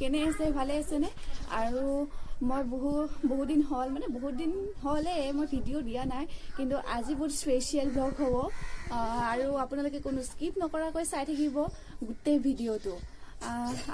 কেনে আছে ভালে আছেনে আৰু মই বহুত দিন হল মানে বহুত দিন হলে মই ভিডিও দিয়া নাই কিন্তু আজি বহুত স্পেশাল ব্লগ হ'ব আৰু আপোনালোকে কোনো স্কিপ নকৰাকৈ চাই থাকিব গোটেই ভিডিওটো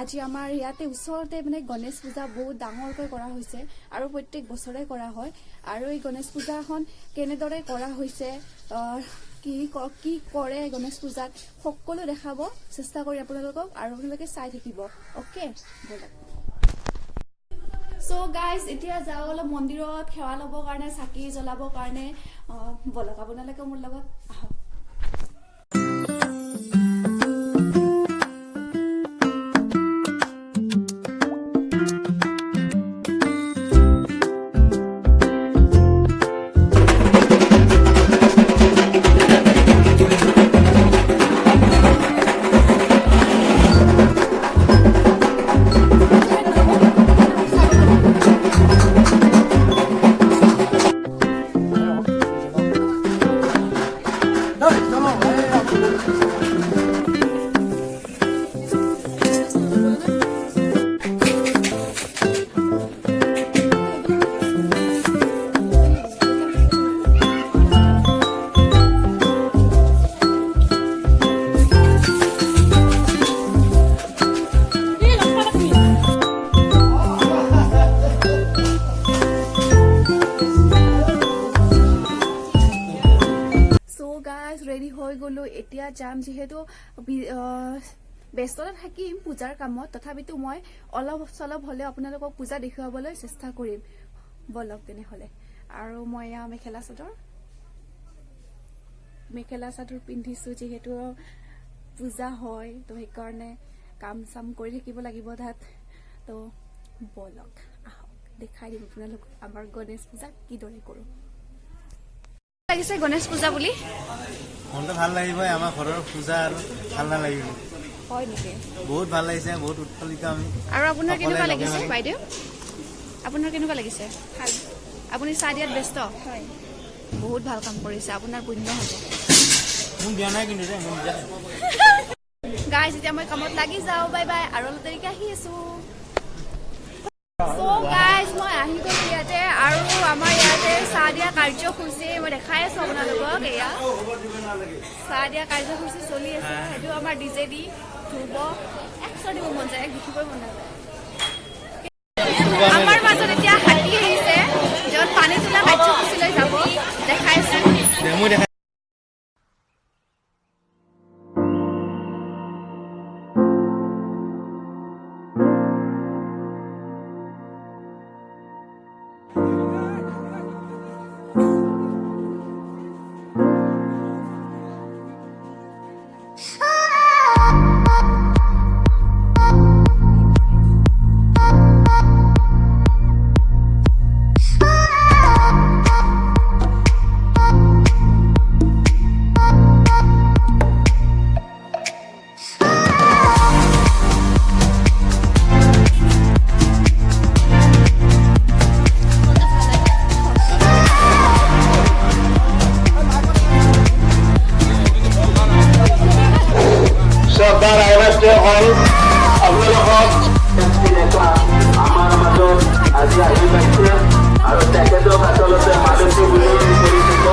আজি আমাৰ ইয়াতে ওচৰতে মানে গণেশ পূজা বহুত ডাঙৰকৈ কৰা হৈছে আৰু প্ৰত্যেক বছৰে কৰা হয় আৰু এই গণেশ পূজাখন কেনেদৰে কৰা হৈছে কি কৰে গণেশ পূজাত সকলো দেখাব চেষ্টা কৰি আপোনালোকক আৰু আপোনালোকে চাই থাকিব ওকে বলক সো গাইজ এতিয়া যাও অলপ মন্দিৰত সেৱা ল'বৰ কাৰণে চাকি জ্বলাবৰ কাৰণে বলক আপোনালোকে মোৰ লগত আহক ৰেডি হৈ গলো এতিয়া যাম যেহেতু ব্যস্ততা থাকিম পূজাৰ কামত তথাপিতো মই অলপ চলপ হলে আপোনালোকক পূজা দেখুৱাবলৈ চেষ্টা কৰিম বলক তেনেহলে আৰু মই মেখেলা চাদৰ পিন্ধিছো যেহেতু পূজা হয় তো সেইকাৰণে কাম চাম কৰি থাকিব লাগিব তাত তো বলক আহক দেখাই দিম আপোনালোকক আমাৰ গণেশ পূজা কিদৰে কৰো লাগিছে গণেশ পূজা বুলি মনটো ভাল লাগিব আমাৰ ঘৰৰ পূজা আৰু ভাল নালাগিব হয় নেকি বহুত ভাল লাগিছে বহুত উৎফুল্লিত আমি আৰু আপোনাৰ কেনেকুৱা লাগিছে বাইদেউ আপোনাৰ কেনেকুৱা লাগিছে ভাল আপুনি চাহ দিয়াত ব্যস্ত হয় বহুত ভাল কাম কৰিছে আপোনাৰ পুণ্য হ'ব মোক দিয়া নাই কিন্তু গাইজ এতিয়া মই কামত লাগি যাওঁ বাই বাই আৰু অলপ দেৰিকে আহি আছো সো গাইজ মই আহি গলো ইয়াতে আৰু আমাৰ ইয়াতে চাহ দিয়া কাৰ্যসূচী মই দেখাই আছো আপোনালোকক এয়া চাহ দিয়া কাৰ্যসূচী চলি আছে সেইটো আমাৰ ডিজে দি ধুব একশো দিব মন যায় দেখিবই মন নাযায় আমাৰ মাজত এতিয়া হাতী আহিছে য'ত পানী তোলা কাৰ্যসূচীলৈ যাব দেখাইছো আমাৰ মাজত আজি আহি পাইছে আৰু তেখেতক আচলতে মালতি বুলি পৰিচিত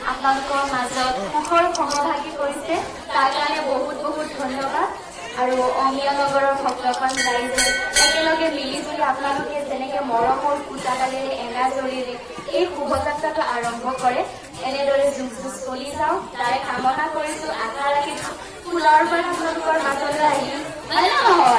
আপোনালোকৰ মাজত সুখৰ সহভাগী কৰিছে তাৰ কাৰণে বহুত বহুত ধন্যবাদ আৰু অমিয়া নগৰৰ ভক্তগণ ৰাইজে একেলগে মিলি জুলি আপোনালোকে যেনেকে মৰমৰ পূজাকালিৰে এনাজৰিৰে এই শুভযাত্ৰাটো আৰম্ভ কৰে এনেদৰে যুগ যুগ চলি যাওঁ তাৰে কামনা কৰিছো আশা ৰাখিছো ফুলৰ পৰা আপোনালোকৰ মাজলৈ আহি হয় নহয়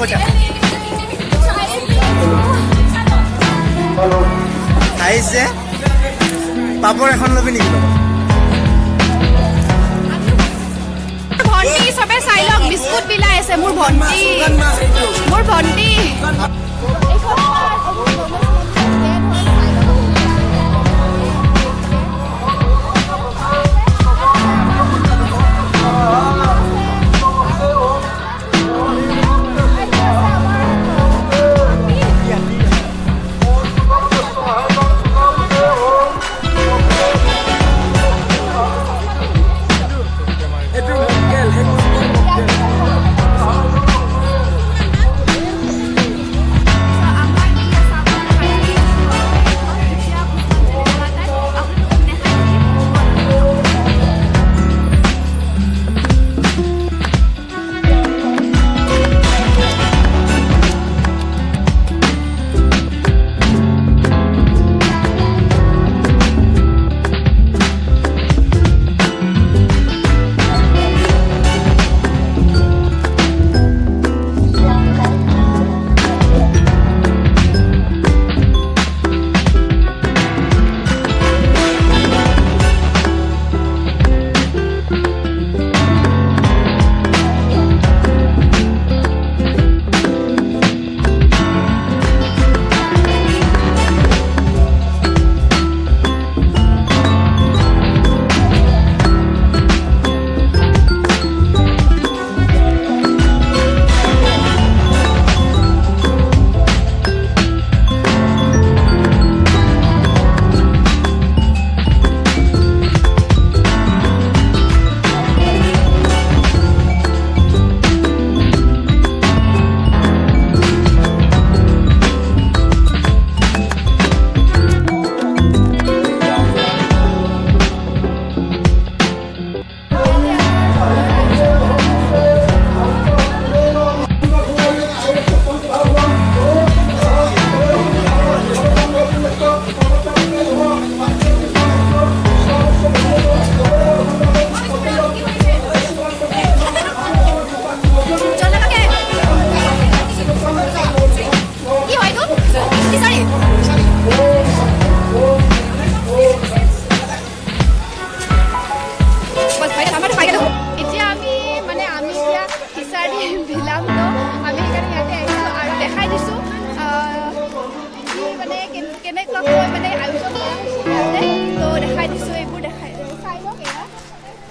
পইচা খাইছে পাপৰ এখন ল'বি নেকি ভণ্টি সবে চাই লওক বিস্কুট বিলাই আছে মোৰ ভণ্টি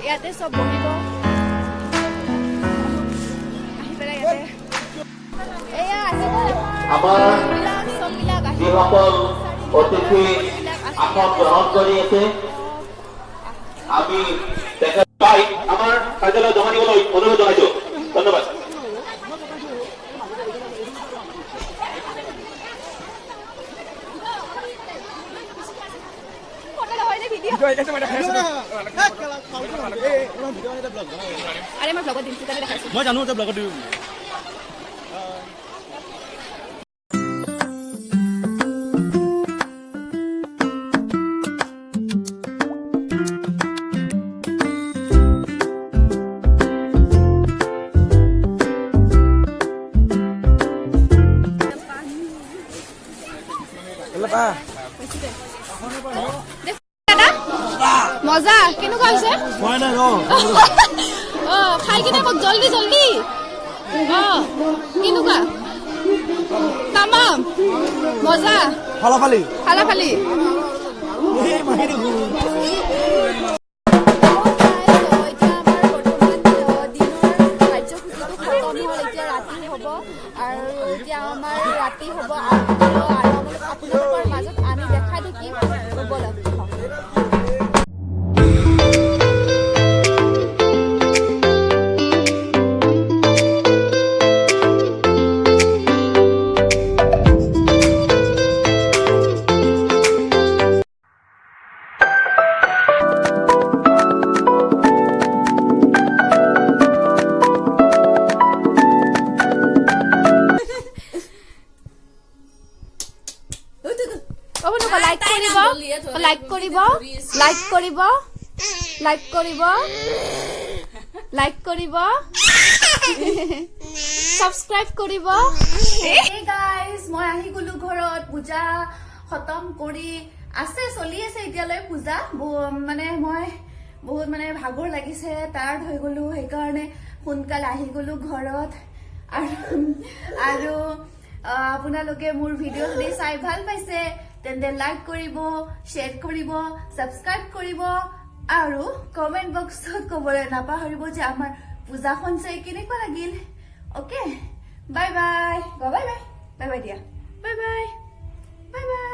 ইয়াতে সব বহিব আহি পেলাই ইয়াতে এয়া আহিব আমাৰ যিসকল অতিথি আসন গ্ৰহণ কৰি আছে আমি দেখা পাই আমাৰ কাৰ্যালয় জমা দিবলৈ অনুৰোধ জনাইছো ধন্যবাদ আরে মই ব্লগত দিম তাতে দেখাইছো মই জানো যে ব্লগত দিম মজা কেনেকুৱা হৈছে মই নাই ৰ খাই কিনে মোক জলদি জলদি কেনেকুৱা তামাম মজা ফালাফালি ফালাফালি ৰাতি হ'ব আপোনালোকৰ মাজত আমি দেখাই থাকিম লাইক কৰিব লাইক কৰিব লাইক কৰিব লাইক কৰিব সাবস্ক্ৰাইব কৰিব এই গাইজ মই আহি গলো ঘৰত পূজা খতম কৰি আছে চলি আছে এতিয়ালৈ পূজা মানে মই বহুত মানে ভাগৰ লাগিছে টায়াৰ্ড হৈ গলো সেইকাৰণে সোনকালে আহি গলো ঘৰত আৰু আপোনালোকে মোৰ ভিডিঅ' যদি চাই ভাল পাইছে তেন্তে লাইক কৰিব শ্বেয়াৰ কৰিব ছাবস্ক্ৰাইব কৰিব আৰু কমেন্ট বক্সত ক'বলৈ নাপাহৰিব যে আমাৰ পূজাখন চাই কেনেকুৱা লাগিল okay bye bye bye bye bye bye দিয়া বাই বাই বাই বাই